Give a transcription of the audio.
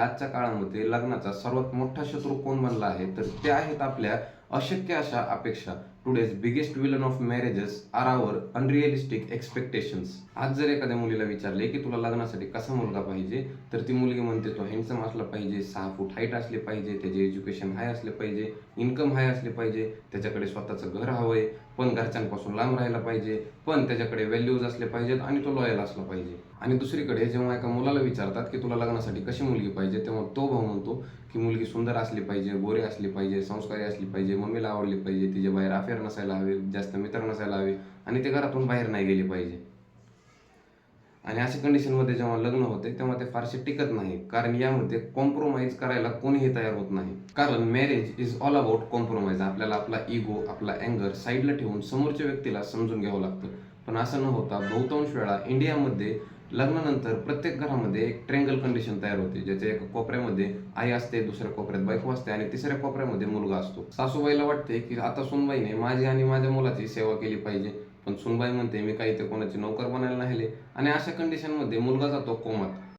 आजच्या काळामध्ये लग्नाचा सर्वात मोठा शत्रू कोण बनला आहे तर ते आहेत आपल्या अशक्य अशा अपेक्षा. Today's biggest villain of marriages are our unrealistic expectations. आज जर एखाद्या मुलीला विचारले की तुला लग्नासाठी कसा मुलगा पाहिजे तर ती मुलगी म्हणते तो हँडसम असला पाहिजे, 6 फूट हाईट असले पाहिजे, त्याचे एज्युकेशन हाय असले पाहिजे, इन्कम हाय असले पाहिजे, त्याच्याकडे स्वतःचं घर हवंय, पण घरच्यांपासून लांब राहायला पाहिजे, पण त्याच्याकडे व्हॅल्यूज असले पाहिजेत आणि तो लॉयल असला पाहिजे. आणि दुसरीकडे जेव्हा एका मुलाला विचारतात की तुला लग्नासाठी कशी मुलगी पाहिजे तेव्हा तो भाऊ म्हणतो की मुलगी सुंदर असली पाहिजे, गोरी असली पाहिजे, संस्कारी असली पाहिजे, मम्मीला आवडली पाहिजे, तिच्या बाहेर अफेअर नसायला हवे, जास्त मित्र नसायला हवे आणि ते घरातून बाहेर नाही गेली पाहिजे. आणि अशा कंडिशनमध्ये जेव्हा लग्न होते तेव्हा ते फारसे टिकत नाही, कारण यामध्ये कॉम्प्रोमाइज करायला कोणीही तयार होत नाही. कारण marriage is all about compromise. आपल्याला आपला इगो, आपला अँगर साईडला ठेवून समोरच्या व्यक्तीला समजून घ्यावं लागतं. पण असं न होता बहुतांश वेळा इंडियामध्ये लग्नानंतर प्रत्येक घरामध्ये एक ट्रँगल कंडिशन तयार होते, ज्याच्या एका कोपऱ्यामध्ये आई असते, दुसऱ्या कोपऱ्यात बायको असते आणि तिसऱ्या कोपऱ्यामध्ये मुलगा असतो. सासूबाईला वाटते की आता सुनबाईने माझी आणि माझ्या मुलाची सेवा केली पाहिजे, पण सुनबाई म्हणते मी काही ते कोणाची नोकर बनायला नाही. आणि अशा कंडिशनमध्ये मुलगा जातो कोमात.